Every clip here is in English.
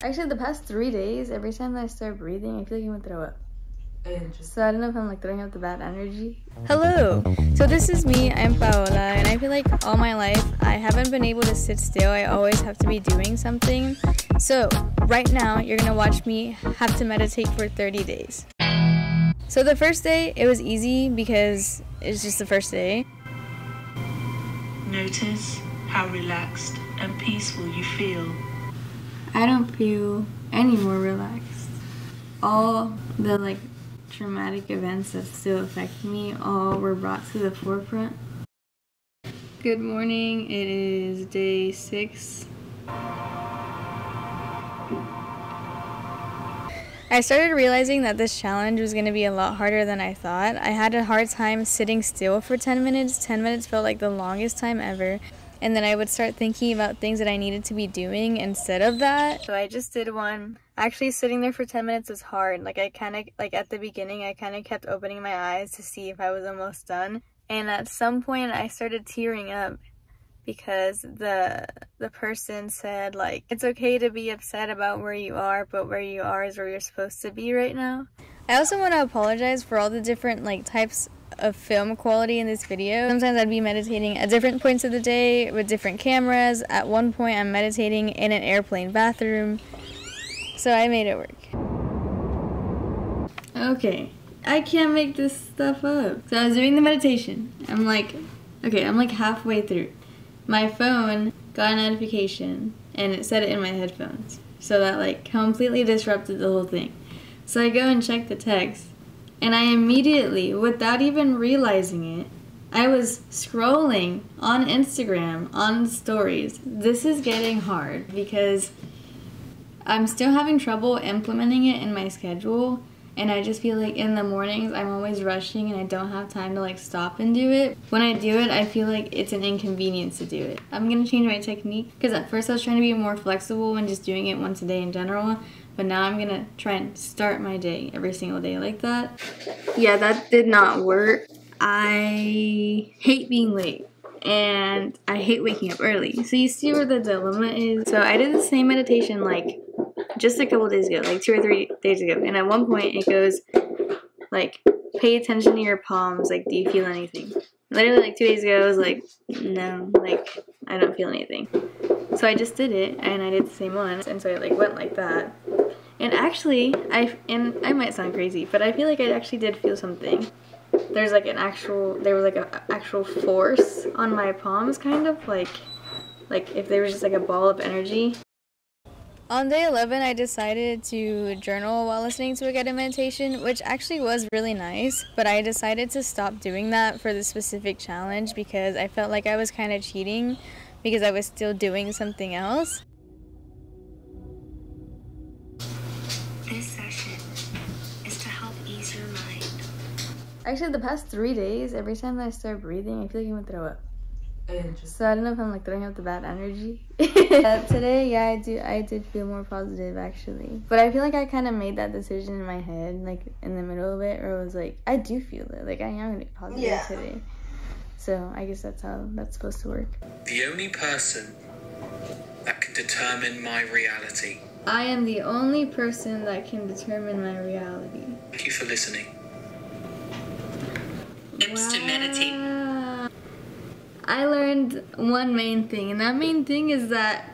Actually, the past 3 days, every time I start breathing, I feel like I'm gonna throw up. So I don't know if I'm like throwing up the bad energy. Hello! So this is me, I'm Paola, and I feel like all my life I haven't been able to sit still. I always have to be doing something. So right now, you're gonna watch me have to meditate for 30 days. So the first day, it was easy because it's just the first day. Notice how relaxed and peaceful you feel. I don't feel any more relaxed. All the traumatic events that still affect me all were brought to the forefront. Good morning, it is day 6. I started realizing that this challenge was going to be a lot harder than I thought. I had a hard time sitting still for 10 minutes. 10 minutes felt like the longest time ever. And then I would start thinking about things that I needed to be doing instead of that. So I just did one. Actually, sitting there for 10 minutes was hard. At the beginning, I kind of kept opening my eyes to see if I was almost done. And at some point, I started tearing up because the person said, it's okay to be upset about where you are, but where you are is where you're supposed to be right now. I also want to apologize for all the different types of film quality in this video. Sometimes I'd be meditating at different points of the day with different cameras. At one point I'm meditating in an airplane bathroom. So I made it work. Okay, I can't make this stuff up. So I was doing the meditation. I'm like halfway through. My phone got a notification and it said it in my headphones. So that completely disrupted the whole thing. So I go and check the text. And I immediately, without even realizing it, I was scrolling on Instagram, on stories. This is getting hard because I'm still having trouble implementing it in my schedule. And I just feel like in the mornings, I'm always rushing and I don't have time to stop and do it. When I do it, I feel like it's an inconvenience to do it. I'm gonna change my technique because at first I was trying to be more flexible and just doing it once a day in general. But now I'm gonna try and start my day every single day like that. Yeah, that did not work. I hate being late and I hate waking up early. So you see where the dilemma is? So I did the same meditation just a couple days ago, 2 or 3 days ago. And at one point it goes pay attention to your palms. Do you feel anything? Literally 2 days ago I was no, I don't feel anything. So I just did it and I did the same one. And so I went like that. And actually, I might sound crazy, but I feel like I actually did feel something. There's there was an actual force on my palms, kind of like if there was just a ball of energy. On day 11, I decided to journal while listening to a guided meditation, which actually was really nice, but I decided to stop doing that for the specific challenge because I felt like I was kind of cheating because I was still doing something else. This session is to help ease your mind. Actually, the past 3 days, every time I start breathing, I feel like I'm gonna throw up. So I don't know if I'm throwing up the bad energy. Today, yeah, I did feel more positive actually. But I feel like I kind of made that decision in my head, in the middle of it, or it was I do feel it. I am gonna be positive today. So I guess that's how that's supposed to work. The only person that can determine my reality. I am the only person that can determine my reality. Thank you for listening. Tips to meditate. I learned one main thing, and that main thing is that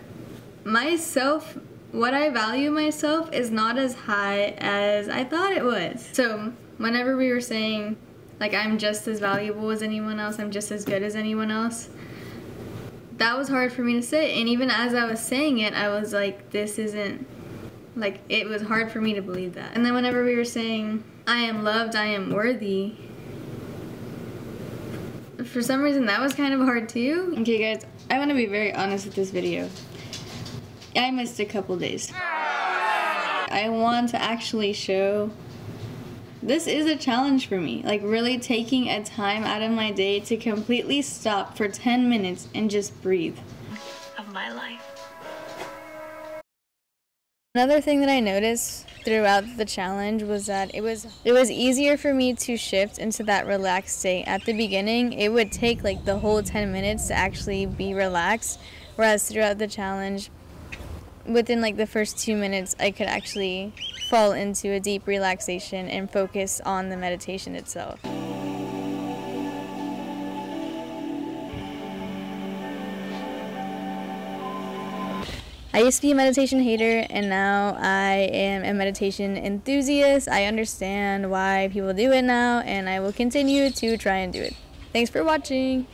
what I value myself is not as high as I thought it was. So whenever we were saying, I'm just as valuable as anyone else, I'm just as good as anyone else, that was hard for me to say. And even as I was saying it, I was this isn't, it was hard for me to believe that. And then whenever we were saying, I am loved, I am worthy, for some reason that was kind of hard too. Okay guys, I want to be very honest with this video. I missed a couple days. I want to actually show this is a challenge for me. Really taking a time out of my day to completely stop for 10 minutes and just breathe. Of my life. Another thing that I noticed throughout the challenge was that it was easier for me to shift into that relaxed state. At the beginning, it would take the whole 10 minutes to actually be relaxed, whereas throughout the challenge, within like the first 2 minutes, I could actually fall into a deep relaxation and focus on the meditation itself. I used to be a meditation hater, and now I am a meditation enthusiast. I understand why people do it now, and I will continue to try and do it. Thanks for watching.